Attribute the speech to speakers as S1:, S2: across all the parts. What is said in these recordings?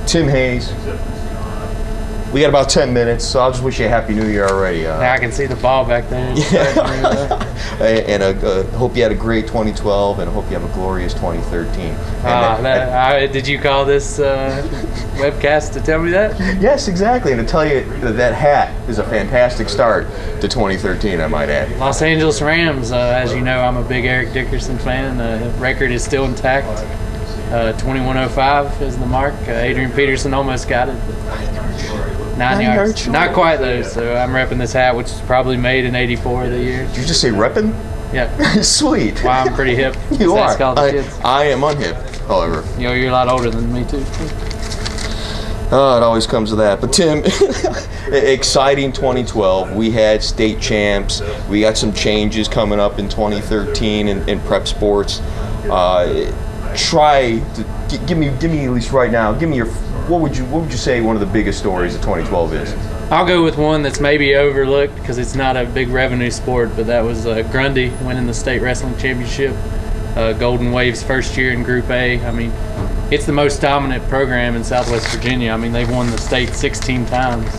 S1: Tim Hayes. We got about 10 minutes, so I'll just wish you a Happy New Year already.
S2: I can see the ball back there.
S1: Yeah. And hope you had a great 2012, and I hope you have a glorious 2013.
S2: Did you call this webcast to tell me that?
S1: Yes, exactly, and to tell you that hat is a fantastic start to 2013, I might add.
S2: Los Angeles Rams, as you know, I'm a big Eric Dickerson fan. The record is still intact. 2105 is the mark. Adrian Peterson almost got it. 9 yards. Not quite though, so I'm repping this hat, which is probably made in '84 of the year.
S1: Did you just say repping?
S2: Yeah.
S1: Sweet.
S2: Well, I'm pretty hip.
S1: You are.
S2: Kids.
S1: I am unhip, however.
S2: You know, you're a lot older than me too.
S1: Oh, it always comes to that. But Tim, exciting 2012. We had state champs. We got some changes coming up in 2013 in prep sports. Try to give me at least right now. Give me your. What would you say one of the biggest stories of 2012 is?
S2: I'll go with one that's maybe overlooked because it's not a big revenue sport, but that was Grundy winning the state wrestling championship. Golden Wave's first year in Group A. I mean, it's the most dominant program in Southwest Virginia. I mean, they've won the state 16 times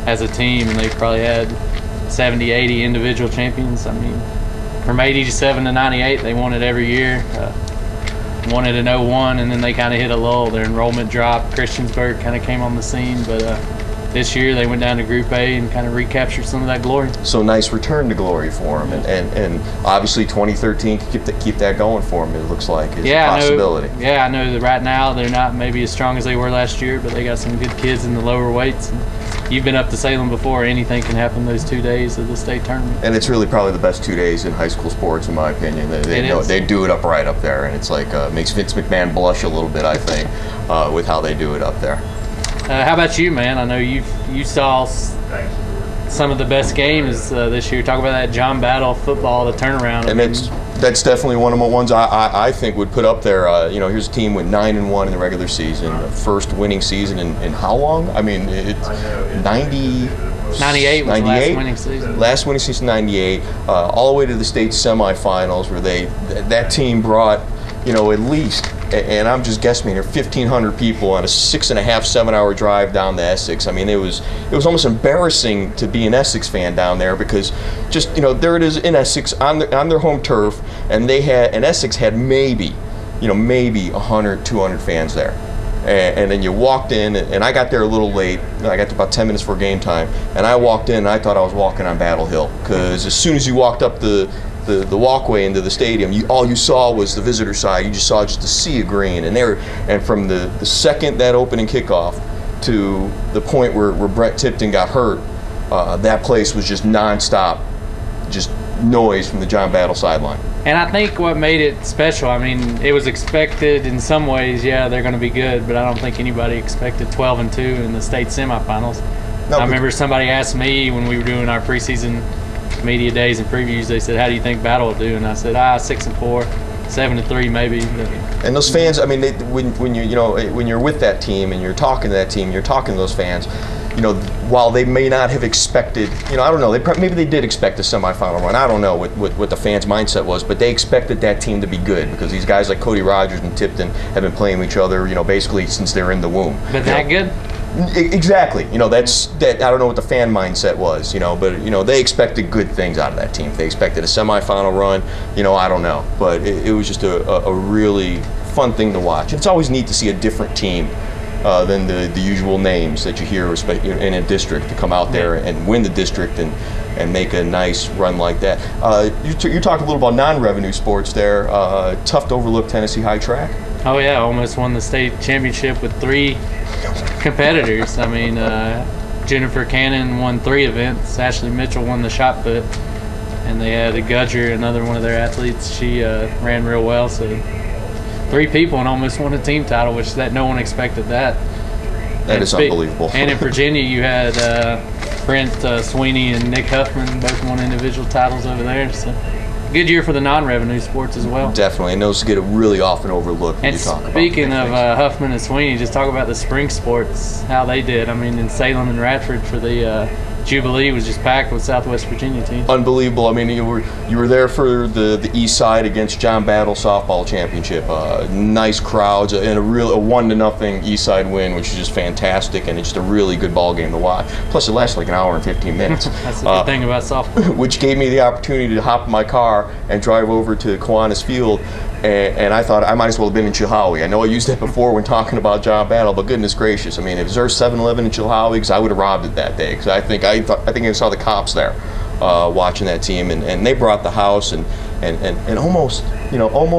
S2: as a team, and they've probably had 70, 80 individual champions. I mean, from 87 to 98, they won it every year. Won it in 01, and then they kind of hit a lull. Their enrollment dropped. Christiansburg kind of came on the scene, but this year they went down to Group A and kind of recaptured some of that glory.
S1: So nice return to glory for them, and obviously 2013 can keep that going for them. It looks like it's a possibility.
S2: I know that right now they're not maybe as strong as they were last year, but they got some good kids in the lower weights. And you've been up to Salem before. Anything can happen those 2 days of the state tournament.
S1: And it's really probably the best 2 days in high school sports, in my opinion. They do it up right up there, and it's like makes Vince McMahon blush a little bit, I think, with how they do it up there.
S2: How about you, man? I know you saw some of the best games this year. Talk about that John Battle football, the turnaround.
S1: And that's definitely one of the ones I think would put up there. Here's a team went 9-1 in the regular season, first winning season in how long? I mean, it's
S2: 98 was the last winning season.
S1: Last winning season, 98, all the way to the state semifinals, where that team brought, at least, and I'm just guessing here, 1,500 people on a 6.5, 7-hour drive down to Essex. I mean, it was almost embarrassing to be an Essex fan down there, because just, there it is in Essex on their home turf, and Essex had maybe 100, 200 fans there. And then you walked in, and I got there a little late. I got to about 10 minutes before game time, and I walked in, and I thought I was walking on Battle Hill, because as soon as you walked up the walkway into the stadium, all you saw was the visitor side. You just saw just a sea of green, and from the second that opening kickoff to the point where Brett Tipton got hurt, that place was just nonstop, just noise from the John Battle sideline.
S2: And I think what made it special, I mean, it was expected in some ways, yeah, they're going to be good, but I don't think anybody expected 12-2 in the state semifinals. No, I remember somebody asked me when we were doing our preseason media days and previews, they said, how do you think Battle will do? And I said, 6-4, 7-3 maybe.
S1: And those fans, I mean, when you're with that team and you're talking to that team, you're talking to those fans, while they may not have expected, I don't know, maybe they did expect a semifinal run. I don't know what the fans' mindset was, but they expected that team to be good, because these guys like Cody Rogers and Tipton have been playing with each other, basically since they're in the womb.
S2: But that good?
S1: Exactly. I don't know what the fan mindset was, but they expected good things out of that team. If they expected a semifinal run, I don't know, but it was just a really fun thing to watch. It's always neat to see a different team than the usual names that you hear in a district to come out there and win the district and make a nice run like that. You talked a little about non-revenue sports there. Tough to overlook Tennessee High Track.
S2: Oh yeah, almost won the state championship with 3 competitors. I mean, Jennifer Cannon won 3 events. Ashley Mitchell won the shot put, and they had a Gudger, another one of their athletes. She ran real well. So 3 people and almost won a team title, which no one expected that.
S1: That is unbelievable.
S2: And in Virginia, you had Brent Sweeney and Nick Huffman both won individual titles over there. So good year for the non-revenue sports as well.
S1: Definitely, and those get really often overlooked when you talk about.
S2: Speaking of Huffman and Sweeney, just talk about the spring sports, how they did. I mean, in Salem and Radford for the Jubilee was just packed with Southwest Virginia teams.
S1: Unbelievable. I mean, you were there for the East Side against John Battle softball championship. Nice crowds and a 1-0 East Side win, which is just fantastic, and it's just a really good ball game to watch. Plus, it lasted like an hour and 15 minutes.
S2: That's the good thing about softball.
S1: Which gave me the opportunity to hop in my car and drive over to Kiwanis Field. And I thought I might as well have been in Chilhowie. I know I used that before when talking about John Battle, but goodness gracious, I mean, if there's 7-Eleven in Chilhowie, because I would have robbed it that day. Because I think I saw the cops there watching that team, and they brought the house and almost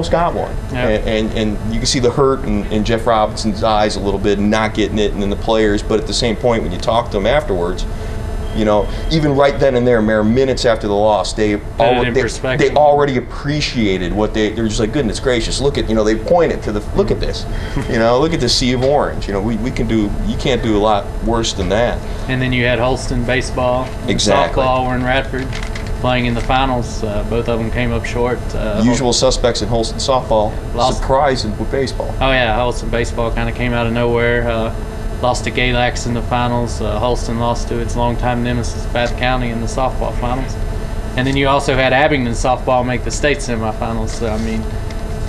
S1: got one.
S2: Yep.
S1: And you can see the hurt in Jeff Robinson's eyes a little bit, not getting it, and then the players. But at the same point, when you talk to them afterwards, even right then and there, mere minutes after the loss, they already appreciated what they were just like, goodness gracious, look at, they pointed to look at this, look at the sea of orange, you can't do a lot worse than that.
S2: And then you had Holston baseball,
S1: exactly.
S2: Softball were in Radford playing in the finals. Both of them came up short.
S1: Usual suspects in Holston softball, surprising with baseball.
S2: Oh yeah, Holston baseball kind of came out of nowhere. Lost to Galax in the finals. Holston lost to its longtime nemesis, Bath County, in the softball finals. And then you also had Abingdon softball make the state semifinals. So,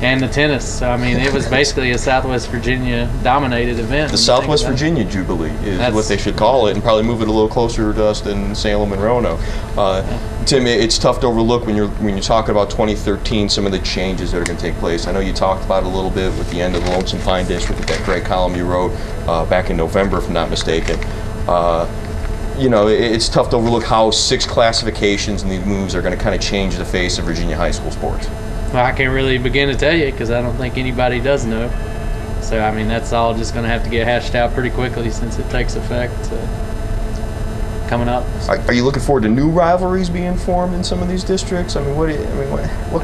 S2: and the tennis. So, it was basically a Southwest Virginia dominated event.
S1: The Southwest Virginia Jubilee is what they should call it, and probably move it a little closer to us than Salem and Roanoke. Tim, it's tough to overlook when you're talking about 2013, some of the changes that are going to take place. I know you talked about it a little bit with the end of the Lonesome Pine District, with that great column you wrote back in November, if I'm not mistaken. It's tough to overlook how 6 classifications and these moves are going to kind of change the face of Virginia high school sports.
S2: Well, I can't really begin to tell you because I don't think anybody does know. So, that's all just going to have to get hashed out pretty quickly since it takes effect coming up.
S1: Are you looking forward to new rivalries being formed in some of these districts? What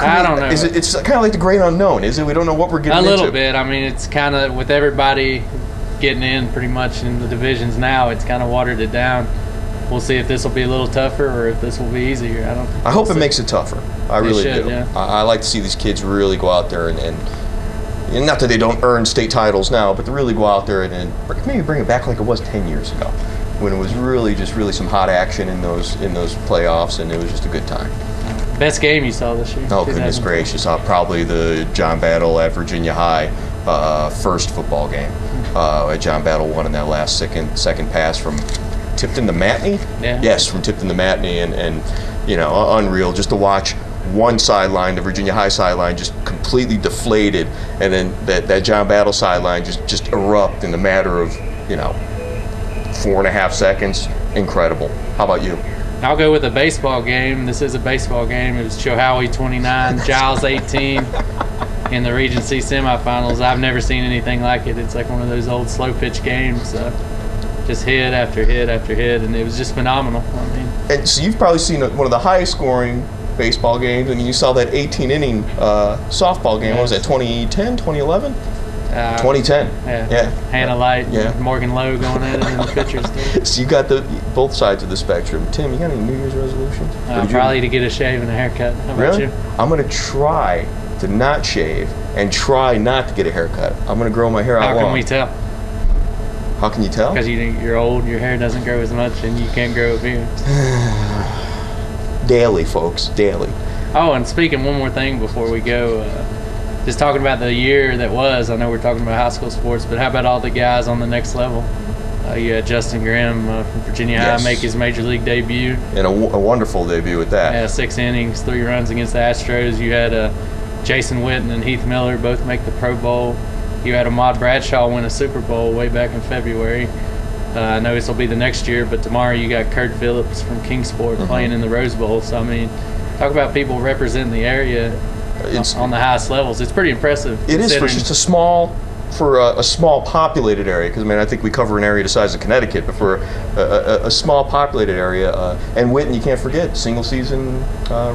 S2: I don't know.
S1: It's kind of like the great unknown, is it? We don't know what we're getting into.
S2: A little bit. It's kind of, with everybody getting in pretty much in the divisions now, it's kind of watered it down. We'll see if this will be a little tougher or if this will be easier.
S1: I hope it makes it tougher. I really do.
S2: Yeah.
S1: I like to see these kids really go out there and not that they don't earn state titles now, but to really go out there and maybe bring it back like it was 10 years ago, when it was really some hot action in those playoffs, and it was just a good time.
S2: Best game you saw this year?
S1: Oh, goodness gracious. Probably the John Battle at Virginia High first football game. John Battle won in that last second pass from Tipton to Matney?
S2: Yeah.
S1: Yes, from Tipton to Matney, and unreal just to watch one sideline, the Virginia High sideline, just completely deflated, and then that John Battle sideline just erupt in the matter of 4.5 seconds. Incredible. How about you?
S2: I'll go with a baseball game. This is a baseball game. It was Chilhowie 29, Giles 18 in the Regency semifinals. I've never seen anything like it. It's like one of those old slow pitch games. Just hit after hit after hit, and it was just phenomenal.
S1: And so you've probably seen one of the highest scoring baseball games, and you saw that 18-inning softball game. What was that, 2010, 2011? 2010.
S2: Yeah. Hannah Light, Morgan Lowe going at it in the pitchers.
S1: So you got both sides of the spectrum. Tim, you got any New Year's resolutions?
S2: Probably to get a shave and a haircut. How about you?
S1: I'm going to try to not shave and try not to get a haircut. I'm going to grow my hair out long.
S2: How can we tell?
S1: How can you tell?
S2: Because you're old, your hair doesn't grow as much, and you can't grow a beard.
S1: Daily, folks, daily.
S2: Oh, and speaking one more thing before we go, just talking about the year that was, I know we're talking about high school sports, but how about all the guys on the next level? You had Justin Grimm from Virginia High make his major league debut.
S1: And a wonderful debut at that.
S2: Yeah, 6 innings, 3 runs against the Astros. You had Jason Witten and Heath Miller both make the Pro Bowl. You had Ahmad Bradshaw win a Super Bowl way back in February. I know this will be the next year, but tomorrow you got Kurt Phillips from Kingsport playing in the Rose Bowl. So, talk about people representing the area on the highest levels. It's pretty impressive.
S1: It is for just a small populated area, because I think we cover an area the size of Connecticut, but for a small populated area, and Witten, you can't forget, single season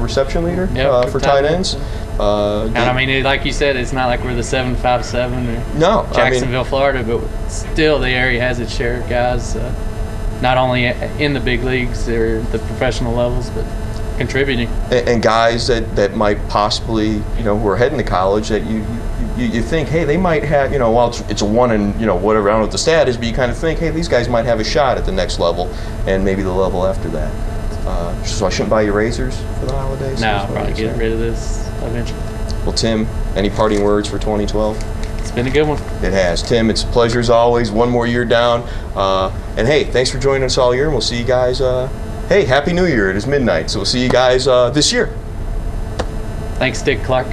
S1: reception leader for tight ends.
S2: And like you said, it's not like we're the 757 or Jacksonville, Florida, but still the area has its share of guys, not only in the big leagues or the professional levels, but contributing.
S1: And guys that might possibly, who are heading to college that you you think, hey, they might have, well, it's a 1 in, whatever, I don't know what the stat is, but you kind of think, hey, these guys might have a shot at the next level and maybe the level after that. So I shouldn't buy you razors for the holidays?
S2: No, I'll probably get rid of this eventually.
S1: Well, Tim, any parting words for 2012?
S2: It's been a good one.
S1: It has. Tim, it's a pleasure as always. One more year down. And hey, thanks for joining us all year, and we'll see you guys. Hey, Happy New Year. It is midnight, so we'll see you guys this year.
S2: Thanks, Dick Clark.